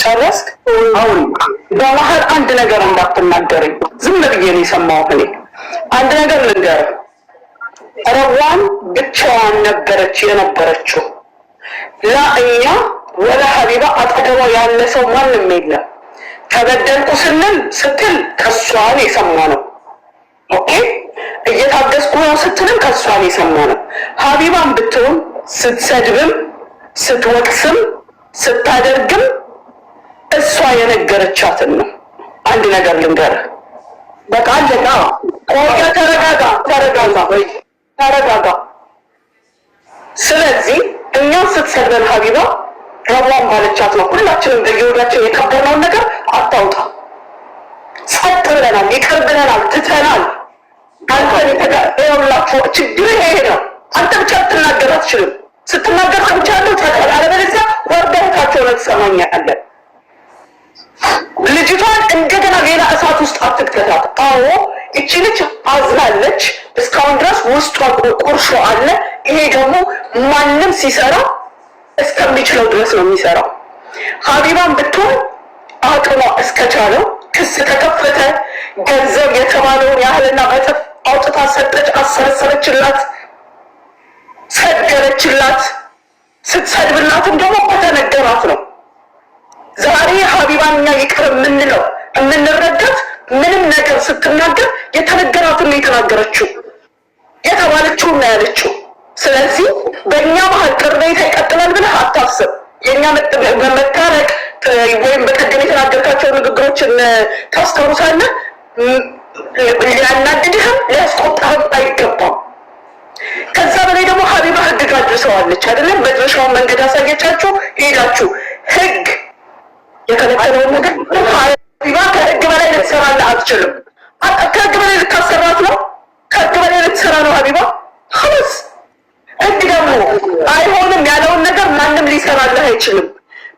ጨረስክ? አሁን በመሀል አንድ ነገር እንዳትናገረኝ ዝም ብዬ ነው የሰማሁት። እኔ አንድ ነገር ልንገርህ፣ ረዋን ብቻዋን ነበረች የነበረችው። እኛ ወደ ሀቢባ አጠገቧ ያለ ሰው ማንም የለም። ተበደልኩ ስትል ከሷን የሰማነው። ኦኬ እየታገስኩ ነው ስትልም ከሷን የሰማነው። ሀቢባን ብትሆን ስትሰድብም ስትወቅስም ስታደርግም እሷ የነገረቻትን ነው። አንድ ነገር ልንገርህ፣ በቃ አለና ቆያ ተረጋጋ። ስለዚህ እኛ ስትሰድበን ሀቢባ ረዋን ባለቻት ነው። ሁላችንም በየወዳችን የከበርነውን ነገር አታውጣ። ጸጥ ብለናል፣ ይቅር ብለናል፣ ትተናል። አንተን የተጋላችሁ ችግር ይሄ ነው። አንተ ብቻ ልትናገር አትችልም። ስትናገር ሰምቻለሁ ተቀል፣ አለበለዚያ ወርደታቸው ነው ትሰማኛለህ። ልጅቷን እንደገና ሌላ እሳት ውስጥ አትክተታት። አዎ እቺ ልጅ አዝናለች። እስካሁን ድረስ ውስጧ ቁርሾ አለ። ይሄ ደግሞ ማንም ሲሰራ እስከሚችለው ድረስ ነው የሚሰራው። ሀቢባን ብትሆን አቅሟ እስከቻለው ክስ ተከፈተ። ገንዘብ የተባለውን ያህልና በጥፍ አውጥታ ሰጠች፣ አሰረሰረችላት፣ ሰደረችላት። ስትሰድብላትም ደግሞ በተነገራት ነው። ዛሬ ሀቢባን እኛ ይቅር የምንለው የምንረዳት ምንም ነገር ስትናገር የተነገራትን ነው የተናገረችው፣ የተባለችውን ነው ያለችው። ስለዚህ በእኛ መሀል ቅሬታ ይቀጥላል ብለህ አታስብ። የእኛ በመታረቅ ወይም በቀደም የተናገርካቸው ንግግሮችን ታስታውሳለህ። ሊያናድድህም ሊያስቆጣህም አይገባም። ከዛ በላይ ደግሞ ሀቢባ ህግ ጋር አድርሰዋለች አይደለም? መድረሻውን መንገድ አሳየቻችሁ፣ ሄዳችሁ ህግ የከለከለውን ነገር ሀቢባ ከህግ በላይ ልትሰራለህ አትችልም። ከህግ በላይ ልታሰራት ነው፣ ከህግ በላይ ልትሰራ ነው ሀቢባ ኸላስ። ህግ ደግሞ አይሆንም ያለውን ነገር ማንም ሊሰራልህ አይችልም።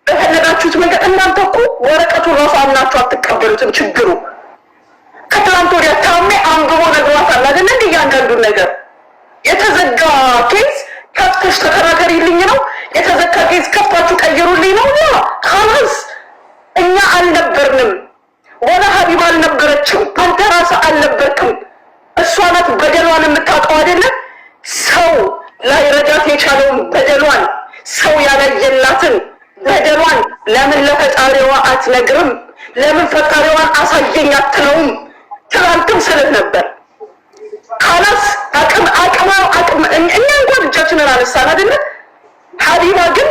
በፈለጋችሁት መንገድ እናንተ እኮ ወረቀቱን ራሱ አምናችሁ አትቀበሉትም። ችግሩ ከትላንት ወዲያ ታሜ አንብቦ ነግሯታል አይደለ? እንደ እያንዳንዱን ነገር የተዘጋ ኬዝ ከፍተሽ ተከራከሪልኝ ነው፣ የተዘጋ ኬዝ ከፍታችሁ ቀይሩልኝ ነው። ያ ኸላስ እኛ አልነበርንም፣ ወላ ሀቢባ አልነበረችም፣ አንተ ራስህ አልነበርክም። እሷ ናት በደሏን የምታውቀው አይደለም? ሰው ላይ ረዳት የቻለውን በደሏን ሰው ያላየላትን በደሏን ለምን ለፈጣሪዋ አትነግርም? ለምን ፈጣሪዋን አሳየኝ አትለውም? ትናንትም ስልህ ነበር። ካላስ አቅም እኛ እንኳን እጃችንን አነሳን አይደለ? ሀቢባ ግን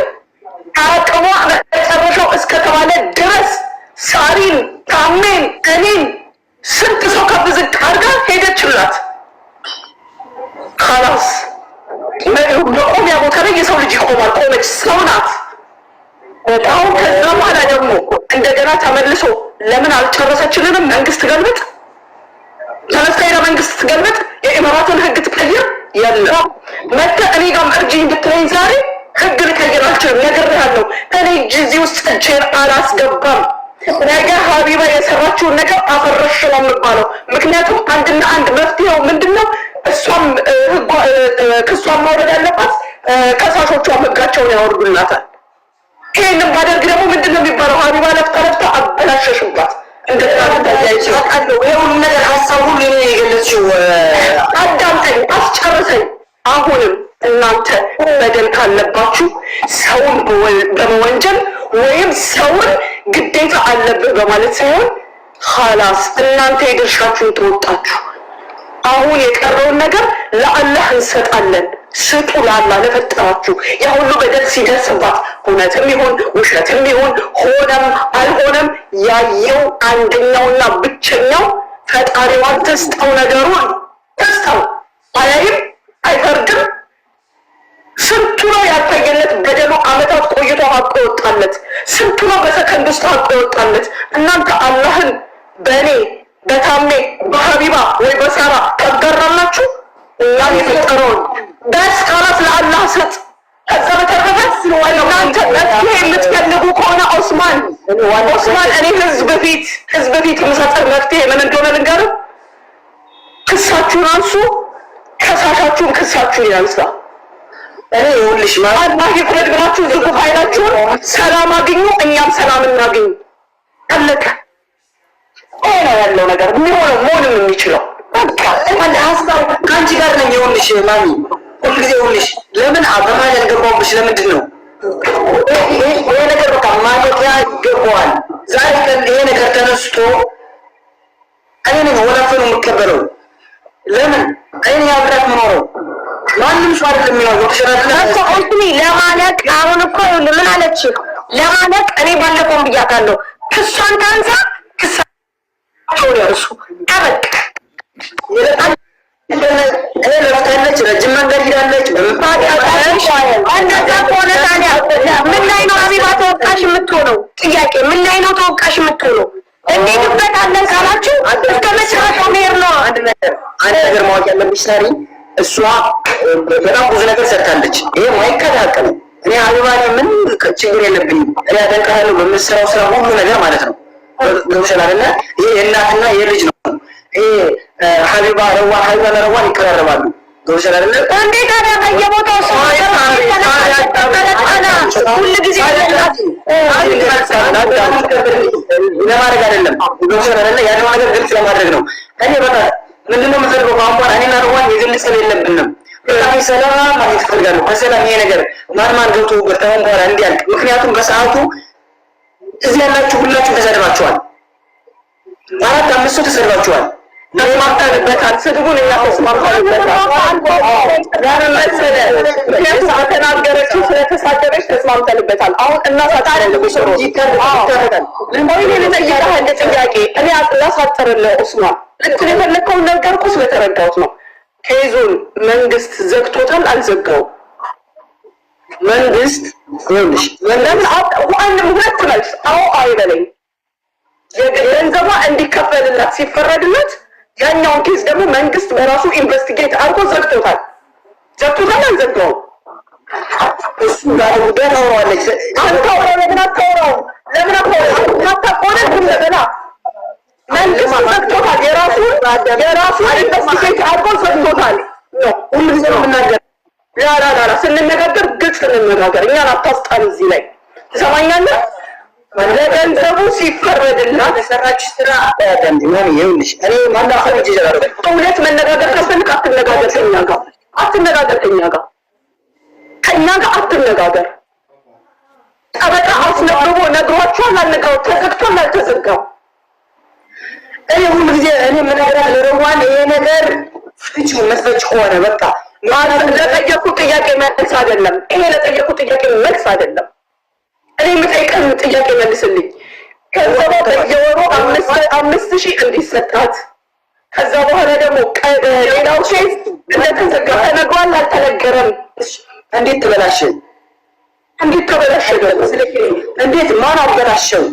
አቅሟ መጨረሻው እስከተባለ ድረስ ሳሪን፣ ታሜን፣ እኔን ስንት ሰው ከፍ ዝቅ አድርጋ ሄደችላት። ካላስ መቆሚያ ቦታ ላይ የሰው ልጅ ይቆማል። ቆመች፣ ሰው ናት። አሁን ከዛ በኋላ ደግሞ እንደገና ተመልሶ ለምን አልጨረሰችልንም? መንግስት ገልብጥ ተነስታ ሄዳ መንግስት ትገልብጥ፣ የኢማራትን ህግ ትቀይር። የለም መተህ እኔ ጋር እርጅኝ ብትለኝ ዛሬ ህግ ልቀይር አልችልም፣ ነግሬሃለሁ። እኔ እዚህ ውስጥ እጄን አላስገባም። ነገ ሀቢባ የሰራችውን ነገር አፈረሽ ነው የምባለው። ምክንያቱም አንድና አንድ መፍትሄው ምንድን ነው? እሷም ክሷን ማውረድ ያለባት፣ ከሳሾቿ ህጋቸውን ያወርዱላታል። ይህንም ባደርግ ደግሞ ምንድን ነው የሚባለው? ሀቢባ ለፍታ አበላሸሽባት። እንደታያይቃለሁ ይሁን ነገር ሀሳብ ሁሉ የገለጽሽው አዳምጠኝ፣ አስጨርሰኝ። አሁንም እናንተ በደል ካለባችሁ ሰውን በመወንጀል ወይም ሰውን ግዴታ አለብህ በማለት ሳይሆን ኻላስ እናንተ የድርሻችሁን ተወጣችሁ። አሁን የቀረውን ነገር ለአላህ እንሰጣለን። ስጡ ለአላህ ለፈጠራችሁ። ያ ሁሉ በደል ሲደርስባት እውነትም ይሁን ውሸትም ይሁን ሆነም አልሆነም ያየው አንደኛውና ብቸኛው ፈጣሪዋን ትስጠው፣ ነገሩን ትስጠው። አያይም፣ አይፈርድም። ስንቱ ነው ያልታየለት በደሉ አመታት ቆይቶ ሀቆ ወጣለት። ስንቱ ነው በሰከንድ ውስጥ ሀቆ ወጣለት። እናንተ አላህን በእኔ በታሜ በሀቢባ ወይ በሳራ ታጋራላችሁ። እኛ የፈጠረውን በስ ካላት ለአላህ ስጥ። ከዛ በተረፈ እናንተ መፍትሄ የምትፈልጉ ከሆነ ኦስማን እኔ ህዝብ ፊት የምሰጠው መፍትሄ ምን እንደሆነ ልንገርህ። ክሳችሁን አንሱ፣ ከሳሻችሁን ክሳችሁን ያንሳ። እኔ ይኸውልሽ አላህ ይፍረድ ብላችሁ ዝጉ ፋይላችሁን፣ ሰላም አግኙ፣ እኛም ሰላም አግኝ አለቀ። ይሄ ነው ያለው ነገር የሚሆነው መሆንም የሚችለው በቃ ሀሳብ ከአንቺ ጋር ነኝ። ይኸውልሽ ማሚ ሁልጊዜ ይኸውልሽ ለምን በመሀል ያልገባሁብሽ ለምንድን ነው ይሄ ነገር በቃ ማለቂያ ይገባዋል። ዛሬ ቀን ይሄ ነገር ተነስቶ እኔ ነኝ ወላፈኑ የምቀበለው። ለምን እኔ አብራት ምኖረው ማንም ሰው አይደለም የሚኖረው ተሸራለ ለማለቅ አሁን እኮ ምን አለች ለማለቅ እኔ ባለፈው ብያታለሁ። ክሷን ታንሳ ክሳቸው ያርሱ አበቃ። ለፍታለች፣ ረጅም መንገድ ሄዳለች። እንደዛ ከሆነ ታዲያ ምን ላይ ነው ሀቢባ ተወቃሽ የምትሆነው? ጥያቄ ምን ላይ ነው ተወቃሽ የምትሆነው? እንሄድበታለን ካላችሁ እስከ መጨረሻው መሄድ ነው። አንድ ነገር ማወቅ ያለብሽ ሳሪ፣ እሷ በጣም ብዙ ነገር ሰርታለች። ይሄ ማይካድ ሀቅ ነው። እኔ ሀቢባ ምን ችግር የለብኝም። እኔ አደንቅሃለሁ በምትሰራው ስራ ሁሉ ነገር ማለት ነው። ገብቶሻል አይደለ? ይሄ የእናትና የልጅ ነው። ይሄ ሀቢባ ለረዋን ይቀራረባሉ። ገብቶሻል አይደለ? እንዴት ታዲያ በየቦታው ሰው ሁሉ ጊዜ ለማድረግ አይደለም። ገብቶሻል አይደለ? ያለው ነገር ግልጽ ለማድረግ ነው። እኔ በቃ ምንድነው የምፈልገው ከአሁን እኔና ረዋን የግል ጽል የለብንም። በጣም ሰላም ማለት እፈልጋለሁ። ከሰላም ይሄ ነገር ማን ገብቶበት ከአሁን በኋላ እንዲያልቅ። ምክንያቱም በሰዓቱ እዚህ ያላችሁ ሁላችሁ ተሰድባችኋል። 4-5 ሰው ተሰድባችኋል። ተስማምተንበታል። ስድቡን እኛ ተስማምተንበታል። ለምን መሰለህ? ምክንያቱም ተናገረችው ስለተሳደበች ተስማምተንበታል። አሁን እናሳጥረን ልጠይቅህ እንደ ጥያቄ እኔ ላሳጥርልህ ኡስማን ልትል የፈለግከውን ነገርኩህ ስለተረዳሁት ነው። ኬዙን መንግስት ዘግቶታል አልዘጋውም? መንግስት ይኸውልሽ ለምን ሁለት መልስ አዎ አይበለኝ። ገንዘቧ እንዲከፈልላት ሲፈረድለት ያኛውን ኬዝ ደግሞ መንግስት በራሱ ኢንቨስቲጌት አድርጎ ዘግቶታል አልዘጋውም? እሱ ጋር ጉዳይ ታወራለች። አታወራው ለምን አታወራው? ለምን አታወራው? መንግስት ዘግቶታል። የራሱ ኢንቨስቲጌት አድርጎ ዘግቶታል። ሁሉ ጊዜ ነው የምናገር። ላላላ ስንነጋገር ግልጽ እንነጋገር። እኛን አታስጣን። እዚህ ላይ ትሰማኛለህ? ለገንዘቡ ሲፈረድላት የሰራች ስራ አያደንድም። ይኸውልሽ እኔ ማናፈር ይችላል። እውነት መነጋገር ካስፈልግ አትነጋገር ከእኛ ጋር አትነጋገር። ጠበቃ አስነብቦ ነግሯቸዋል አልነገረው? ተዘግቷል አልተዘጋም? እኔ ሁሉ ጊዜ እኔ የምነግራት ለረዋን ይሄ ነገር ፍቺው መስፈች ከሆነ በቃ ለጠየቁ ጥያቄ መልስ አይደለም። ይሄ ለጠየቁ ጥያቄ መልስ አይደለም። እኔ የምጠይቀን ጥያቄ መልስልኝ። ገንዘቧ በየወሩ 5,000 እንዲሰጣት ከዛ በኋላ ደግሞ ሌላው ኬዝ እንደተዘጋ ተነግሯል አልተነገረም? እንዴት ተበላሸ? እንዴት ማን አበላሸው?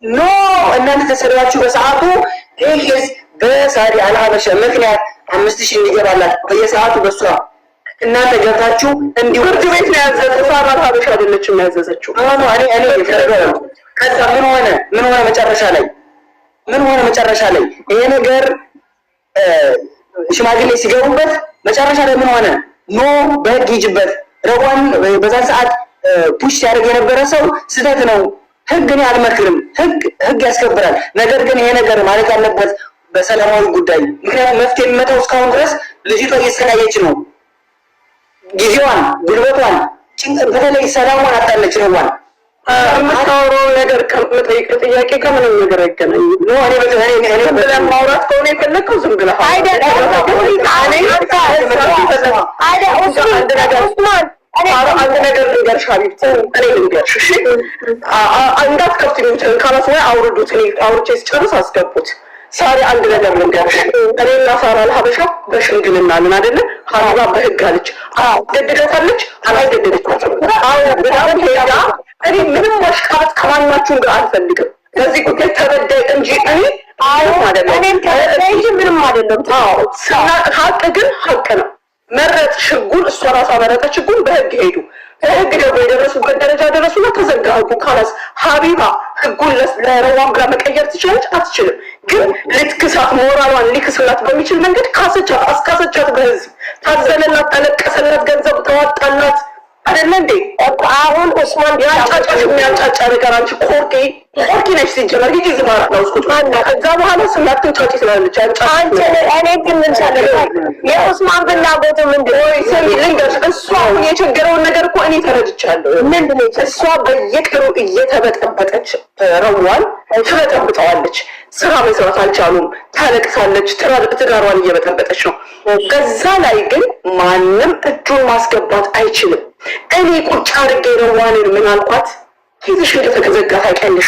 ኖ እናንተ ተሰራችሁ በሰዓቱ ይሄ በሳዲ አልሀበሻ ምክንያት 5,000 እንዲገባላት በየሰዓቱ በሷ እናንተ ገብታችሁ እንዲሁ ፍርድ ቤት ነው ያዘዘው። ሳራ አልሀበሻ አይደለችም ያዘዘችው። ከዛ ምን ሆነ መጨረሻ ላይ ይሄ ነገር ሽማግሌ ሲገቡበት መጨረሻ ላይ ምን ሆነ? ኖ በህግ ይጅበት ረዋን በዛ ሰዓት ፑሽ ያደርግ የነበረ ሰው ስህተት ነው። ህግ እኔ አልመክርም። ህግ ያስከብራል። ነገር ግን ይሄ ነገር ማለት ያለበት በሰላማዊ ጉዳይ። ምክንያቱም መፍትሄ የሚመጣው እስካሁን ድረስ ልጅቷ እየተሰቃየች ነው። ጊዜዋን ጉልበቷን በተለይ ሰላሟን አጣለች። ረዋን የምታወራው ነገር ከምጠይቅ ጥያቄ ከምንም ነገር አይገናኝም። ኖ እኔ ብለን ማውራት ከሆነ የፈለግከው ዝም ብለህ አንድ ነገር ልንገርሽ ሀቢብቲ፣ እኔ ልንገርሽ እሺ፣ እንዳትከፍቱኝ ካላት ወይ አውርዱት። እኔ አውርቼ ስጨርስ አስገቡት። ሳሪ አንድ ነገር ልንገርሽ፣ እኔና ሳራ አልሀበሻ በሽምግልና ምን አይደለ? ሀቢባ በህግ አለች። ገድደታለች አላገደደችም? አዎ በጣም ሄዳ። እኔ ምንም ማሽቃበጥ ከማናችሁም ጋር አልፈልግም። በዚህ ጉዳይ ተበዳይ እንጂ እኔ አይደለም። እኔም ተበዳይ እንጂ ምንም አይደለም። አዎ ሀቅ ግን ሀቅ ነው። መረጥ ህጉን እሷ ራሷ መረጠች። ህጉን በህግ ሄዱ። በህግ ደግሞ የደረሱበት ደረጃ ደረሱና ተዘጋ ህጉ። ካላስ ሀቢባ ህጉን ለረዋን ብላ መቀየር ትችላለች? አትችልም። ግን ልትክሳት ሞራሏን ሊክስላት በሚችል መንገድ ካሰቻት፣ አስካሰቻት። በህዝብ ታዘነላት፣ ተለቀሰላት፣ ገንዘብ ተዋጣላት። አይደለ እንዴ? አሁን ኡስማን ያጫጫሽ የሚያጫጫ ነገር አንቺ ኮርኪ ነሽ ሲጀመር ጊዜ ዝማራ ነው እስኩት ማና ከዛ በኋላ ስላትን ጫጭ ስላለች አንቺ እኔ ግን ምን ሰለኝ የኡስማን ፍላጎቱ ምንድነው? ልንገርሽ እሷ አሁን የቸገረውን ነገር እኮ እኔ ተረድቻለሁ። ምንድነው? እሷ በየቀኑ እየተበጠበጠች ረዋን ትበጠብጠዋለች። ስራ መስራት አልቻሉም። ታለቅሳለች። ትዳሯን እየበጠበጠች ነው። ከዛ ላይ ግን ማንም እጁን ማስገባት አይችልም። እኔ ቁጭ አድርጌ ረዋንን ምን አልኳት? ፊትሽ እንደተዘጋ ታውቂያለሽ።